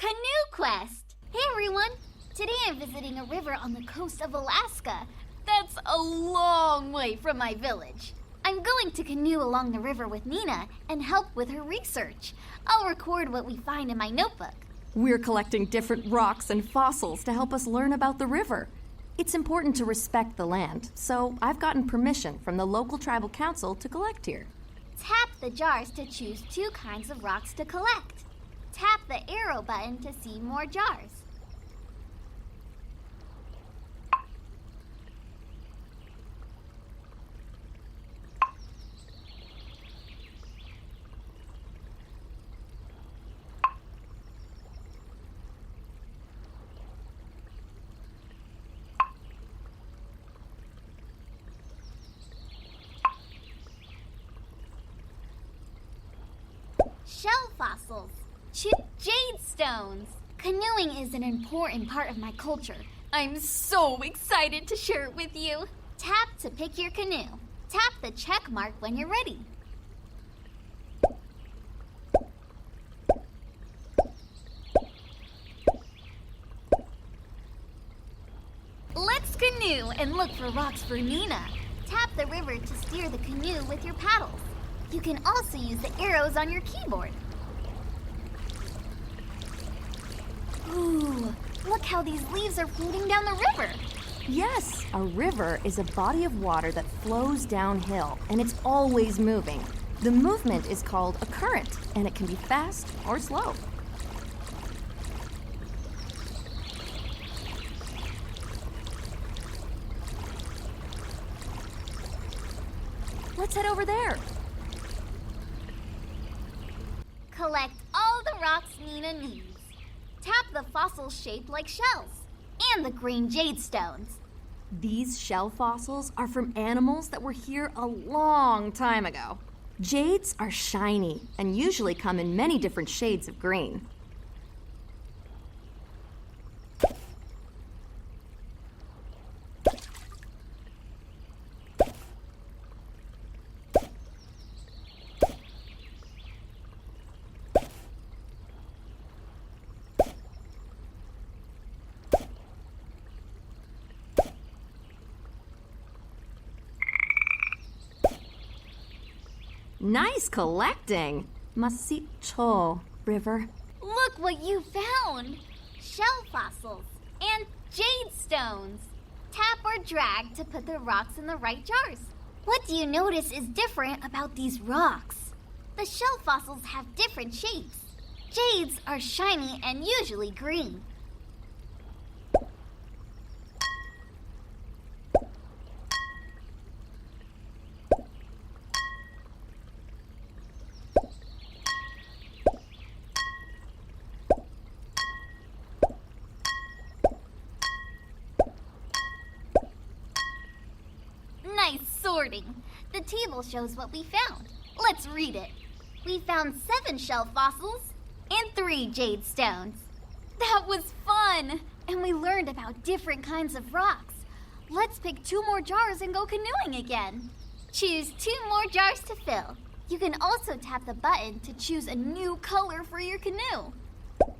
Canoe Quest! Hey everyone! Today I'm visiting a river on the coast of Alaska. That's a long way from my village. I'm going to canoe along the river with Nina and help with her research. I'll record what we find in my notebook. We're collecting different rocks and fossils to help us learn about the river. It's important to respect the land, so I've gotten permission from the local tribal council to collect here. Tap the jars to choose 2 kinds of rocks to collect. Tap the arrow button to see more jars. Shell fossils. Choose jade stones. Canoeing is an important part of my culture. I'm so excited to share it with you. Tap to pick your canoe. Tap the check mark when you're ready. Let's canoe and look for rocks for Nina. Tap the river to steer the canoe with your paddles. You can also use the arrows on your keyboard. Ooh, look how these leaves are floating down the river. Yes, a river is a body of water that flows downhill, and it's always moving. The movement is called a current, and it can be fast or slow. Let's head over there. Collect all the rocks Nina needs. Tap the fossils shaped like shells and the green jade stones. These shell fossils are from animals that were here a long time ago. Jades are shiny and usually come in many different shades of green. Nice collecting! Masito River. Look what you found! Shell fossils and jade stones. Tap or drag to put the rocks in the right jars. What do you notice is different about these rocks? The shell fossils have different shapes. Jades are shiny and usually green. Nice sorting. The table shows what we found. Let's read it. We found 7 shell fossils and 3 jade stones. That was fun! And we learned about different kinds of rocks. Let's pick 2 more jars and go canoeing again. Choose 2 more jars to fill. You can also tap the button to choose a new color for your canoe.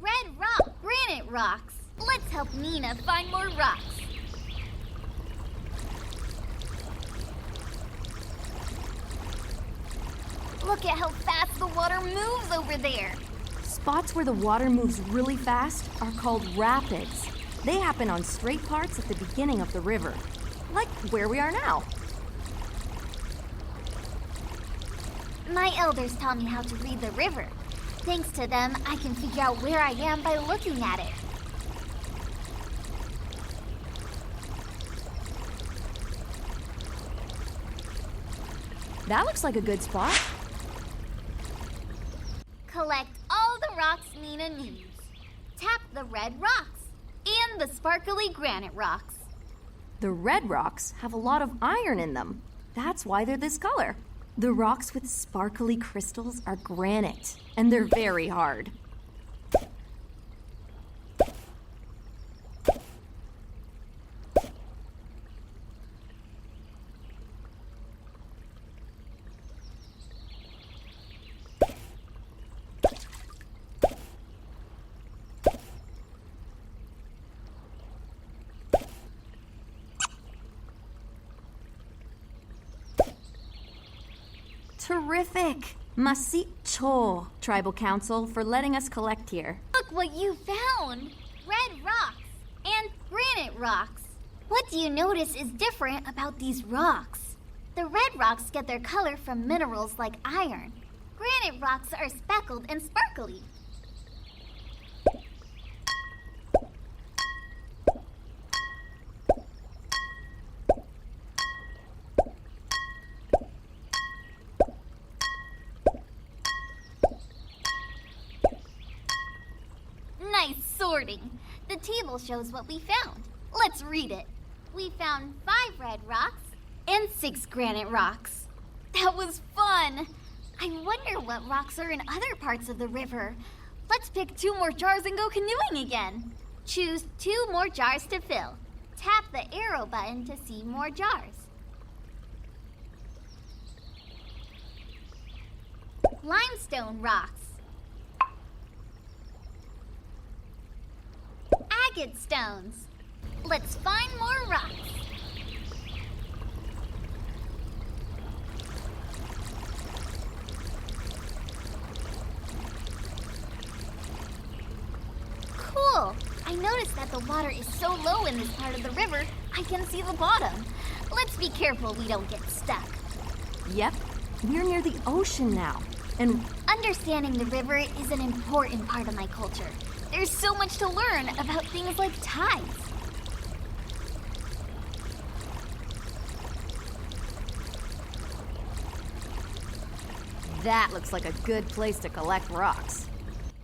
Red rock, granite rocks. Let's help Nina find more rocks. Look at how fast the water moves over there. Spots where the water moves really fast are called rapids. They happen on straight parts at the beginning of the river, like where we are now. My elders taught me how to read the river. Thanks to them, I can figure out where I am by looking at it. That looks like a good spot. Collect all the rocks Nina needs. Tap the red rocks and the sparkly granite rocks. The red rocks have a lot of iron in them. That's why they're this color. The rocks with sparkly crystals are granite, and they're very hard. Terrific! Masicho, Tribal Council, for letting us collect here. Look what you found! Red rocks and granite rocks. What do you notice is different about these rocks? The red rocks get their color from minerals like iron. Granite rocks are speckled and sparkly. Nice sorting. The table shows what we found. Let's read it. We found 5 red rocks and 6 granite rocks. That was fun. I wonder what rocks are in other parts of the river. Let's pick 2 more jars and go canoeing again. Choose 2 more jars to fill. Tap the arrow button to see more jars. Limestone rocks. Agate stones. Let's find more rocks. Cool. I noticed that the water is so low in this part of the river, I can see the bottom. Let's be careful we don't get stuck. Yep, we're near the ocean now. And Understanding the river is an important part of my culture. There's so much to learn about things like tides. that looks like a good place to collect rocks.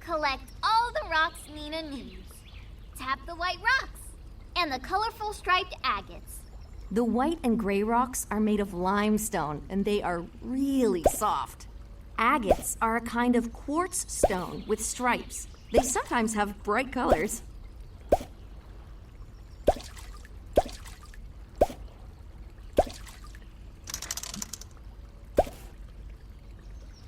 Collect all the rocks Nina needs. Tap the white rocks and the colorful striped agates. The white and gray rocks are made of limestone, and they are really soft. Agates are a kind of quartz stone with stripes. They sometimes have bright colors.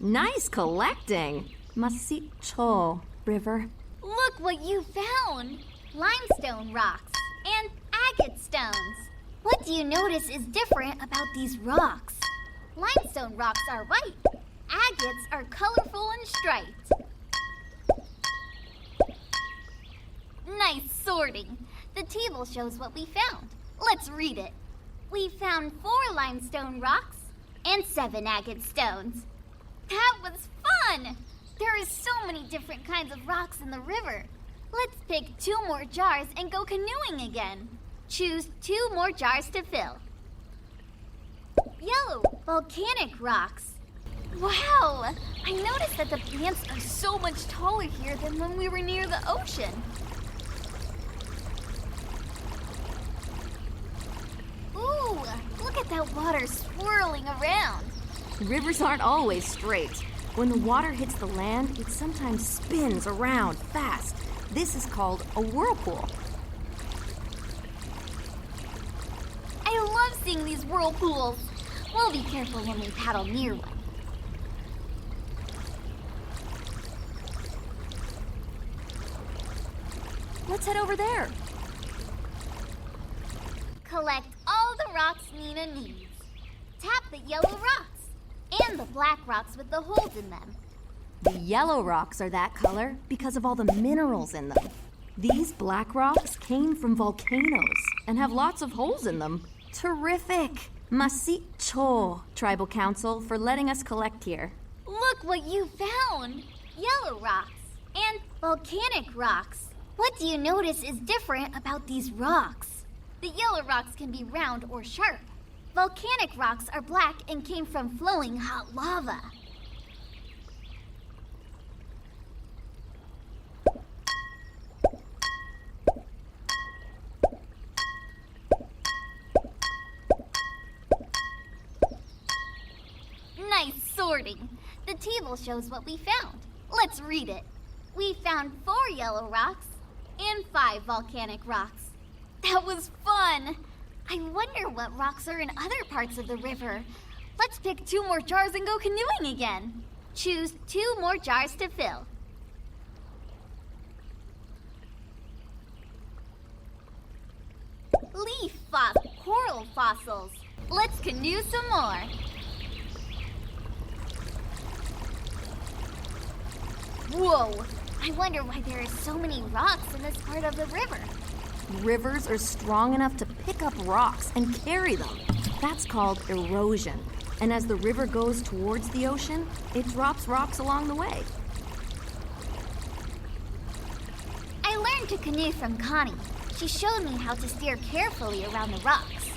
Nice collecting! Masicho, River. Look what you found! Limestone rocks and agate stones. What do you notice is different about these rocks? Limestone rocks are white. Agates are colorful and striped. Nice sorting. The table shows what we found. Let's read it. We found 4 limestone rocks and 7 agate stones. That was fun! There is so many different kinds of rocks in the river. Let's pick 2 more jars and go canoeing again. Choose 2 more jars to fill. Yellow volcanic rocks. Wow! I noticed that the plants are so much taller here than when we were near the ocean. Ooh, look at that water swirling around. Rivers aren't always straight. When the water hits the land, it sometimes spins around fast. This is called a whirlpool. I love seeing these whirlpools. We'll be careful when we paddle near one. Let's head over there. Collect all the rocks Nina needs. Tap the yellow rocks and the black rocks with the holes in them. The yellow rocks are that color because of all the minerals in them. These black rocks came from volcanoes and have lots of holes in them. Terrific! Masicho, Tribal Council, for letting us collect here. Look what you found! Yellow rocks and volcanic rocks. What do you notice is different about these rocks? The yellow rocks can be round or sharp. Volcanic rocks are black and came from flowing hot lava. Nice sorting. The table shows what we found. Let's read it. We found 4 yellow rocks and 5 volcanic rocks. That was fun. I wonder what rocks are in other parts of the river. Let's pick 2 more jars and go canoeing again. Choose 2 more jars to fill. Coral fossils. Let's canoe some more. Whoa! I wonder why there are so many rocks in this part of the river. Rivers are strong enough to pick up rocks and carry them. That's called erosion. And as the river goes towards the ocean, it drops rocks along the way. I learned to canoe from Connie. She showed me how to steer carefully around the rocks.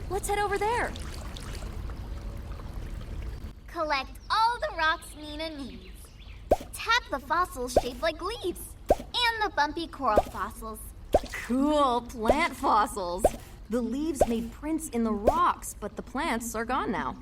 Let's head over there. Collect all the rocks Nina needs. Tap the fossils shaped like leaves. And the bumpy coral fossils. Cool plant fossils. The leaves made prints in the rocks, but the plants are gone now.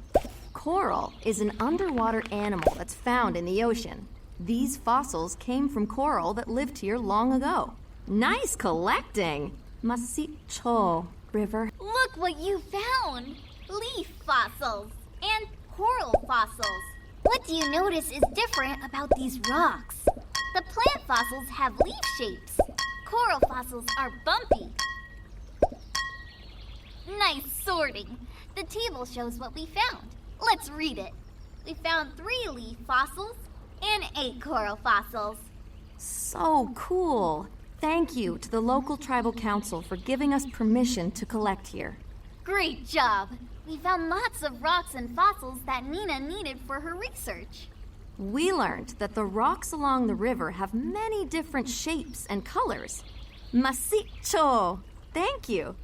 Coral is an underwater animal that's found in the ocean. These fossils came from coral that lived here long ago. Nice collecting! Masicho River. Look what you found! Leaf fossils and coral fossils. What do you notice is different about these rocks? The plant fossils have leaf shapes. Coral fossils are bumpy. Nice sorting. The table shows what we found. Let's read it. We found 3 leaf fossils and 8 coral fossils. So cool! Thank you to the local tribal council for giving us permission to collect here. Great job! We found lots of rocks and fossils that Nina needed for her research. We learned that the rocks along the river have many different shapes and colors. Masicho! Thank you!